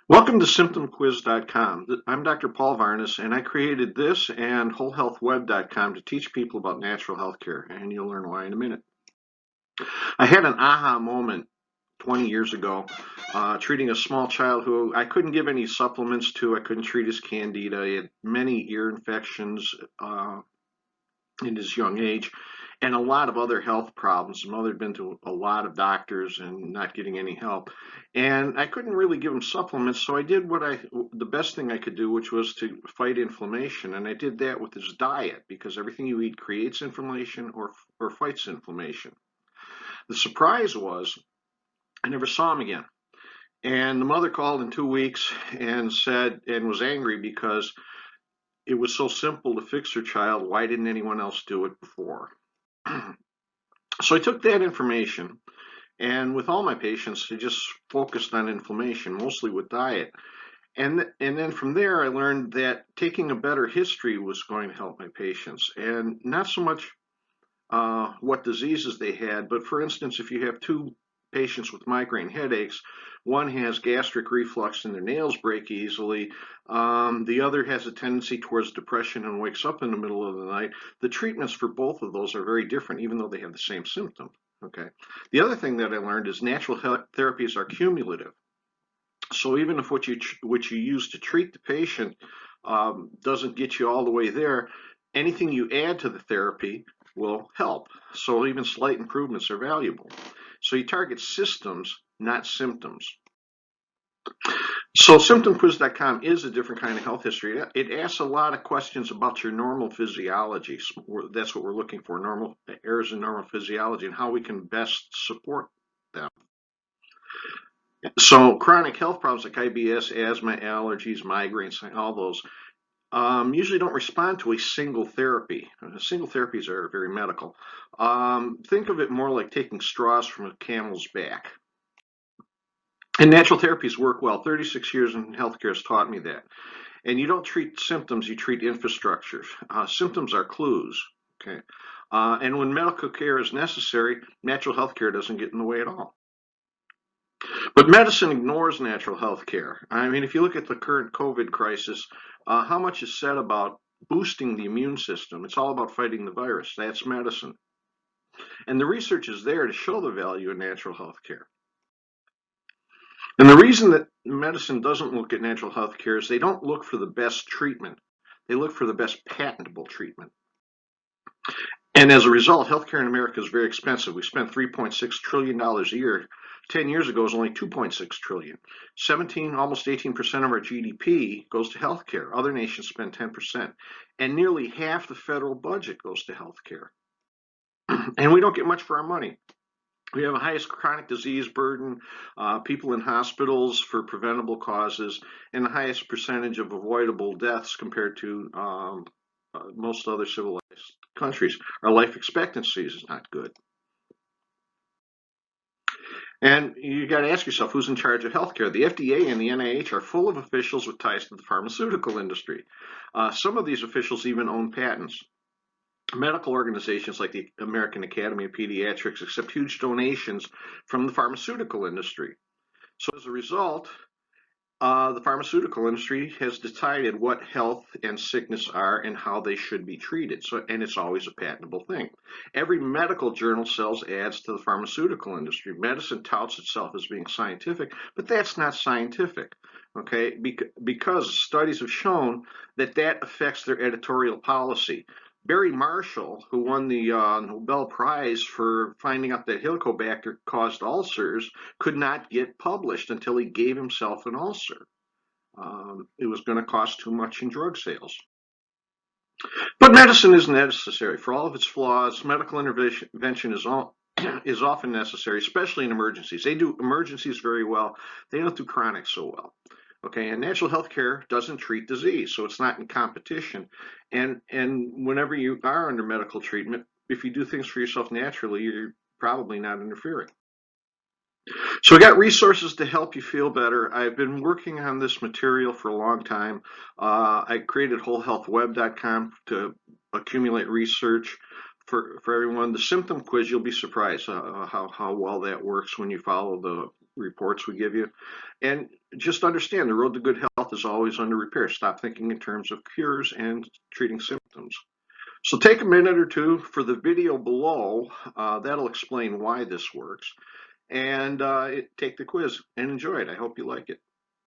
Welcome to SymptomQuiz.com. I'm Dr. Paul Varnas, and I created this and WholeHealthWeb.com to teach people about natural health care, and you'll learn why in a minute. I had an aha moment 20 years ago, treating a small child who I couldn't give any supplements to. I couldn't treat his candida. He had many ear infections in his young age, and a lot of other health problems. His mother had been to a lot of doctors and not getting any help. And I couldn't really give him supplements, so I did the best thing I could do, which was to fight inflammation. And I did that with his diet, because everything you eat creates inflammation or fights inflammation. The surprise was I never saw him again. And the mother called in 2 weeks and was angry because it was so simple to fix her child. Why didn't anyone else do it before? So I took that information, and with all my patients, I just focused on inflammation, mostly with diet. And then from there, I learned that taking a better history was going to help my patients, and not so much what diseases they had, but for instance, if you have two patients with migraine headaches, one has gastric reflux and their nails break easily, the other has a tendency towards depression and wakes up in the middle of the night. The treatments for both of those are very different, even though they have the same symptom. Okay. The other thing that I learned is natural therapies are cumulative. So even if what you use to treat the patient doesn't get you all the way there, anything you add to the therapy will help. So even slight improvements are valuable. So you target systems, not symptoms. So SymptomQuiz.com is a different kind of health history. It asks a lot of questions about your normal physiology. That's what we're looking for, normal errors in normal physiology, and how we can best support them. So chronic health problems like IBS, asthma, allergies, migraines, all those usually don't respond to a single therapy. Single therapies are very medical. Think of it more like taking straws from a camel's back. And natural therapies work well. 36 years in healthcare has taught me that. And you don't treat symptoms, you treat infrastructure. Symptoms are clues. Okay. And when medical care is necessary, natural health care doesn't get in the way at all. But medicine ignores natural health care. I mean, if you look at the current COVID crisis, how much is said about boosting the immune system? It's all about fighting the virus. That's medicine. And the research is there to show the value of natural health care. And the reason that medicine doesn't look at natural health care is they don't look for the best treatment. They look for the best patentable treatment. And as a result, healthcare in America is very expensive. We spend $3.6 trillion a year. 10 years ago, it was only $2.6 trillion. 17, almost 18% of our GDP goes to healthcare. Other nations spend 10%. And nearly half the federal budget goes to healthcare. And we don't get much for our money. We have the highest chronic disease burden, people in hospitals for preventable causes, and the highest percentage of avoidable deaths compared to most other civilized countries. Our life expectancy is not good. And you got to ask yourself, who's in charge of healthcare? The FDA and the NIH are full of officials with ties to the pharmaceutical industry. Some of these officials even own patents. Medical organizations like the American Academy of Pediatrics accept huge donations from the pharmaceutical industry. So as a result, the pharmaceutical industry has decided what health and sickness are and how they should be treated. And it's always a patentable thing. Every medical journal sells ads to the pharmaceutical industry. Medicine touts itself as being scientific, but that's not scientific. Okay, because studies have shown that affects their editorial policy. Barry Marshall, who won the Nobel Prize for finding out that Helicobacter caused ulcers, could not get published until he gave himself an ulcer. It was going to cost too much in drug sales. But medicine isn't necessary. For all of its flaws, medical intervention is often necessary, especially in emergencies. They do emergencies very well. They don't do chronic so well. Okay, and natural health care doesn't treat disease, so it's not in competition. And whenever you are under medical treatment, if you do things for yourself naturally, you're probably not interfering. So I got resources to help you feel better. I've been working on this material for a long time. I created WholeHealthWeb.com to accumulate research for everyone. The symptom quiz, you'll be surprised how well that works when you follow reports we give you. And just understand the road to good health is always under repair. Stop thinking in terms of cures and treating symptoms. So take a minute or two for the video below. That'll explain why this works. And take the quiz and enjoy it. I hope you like it.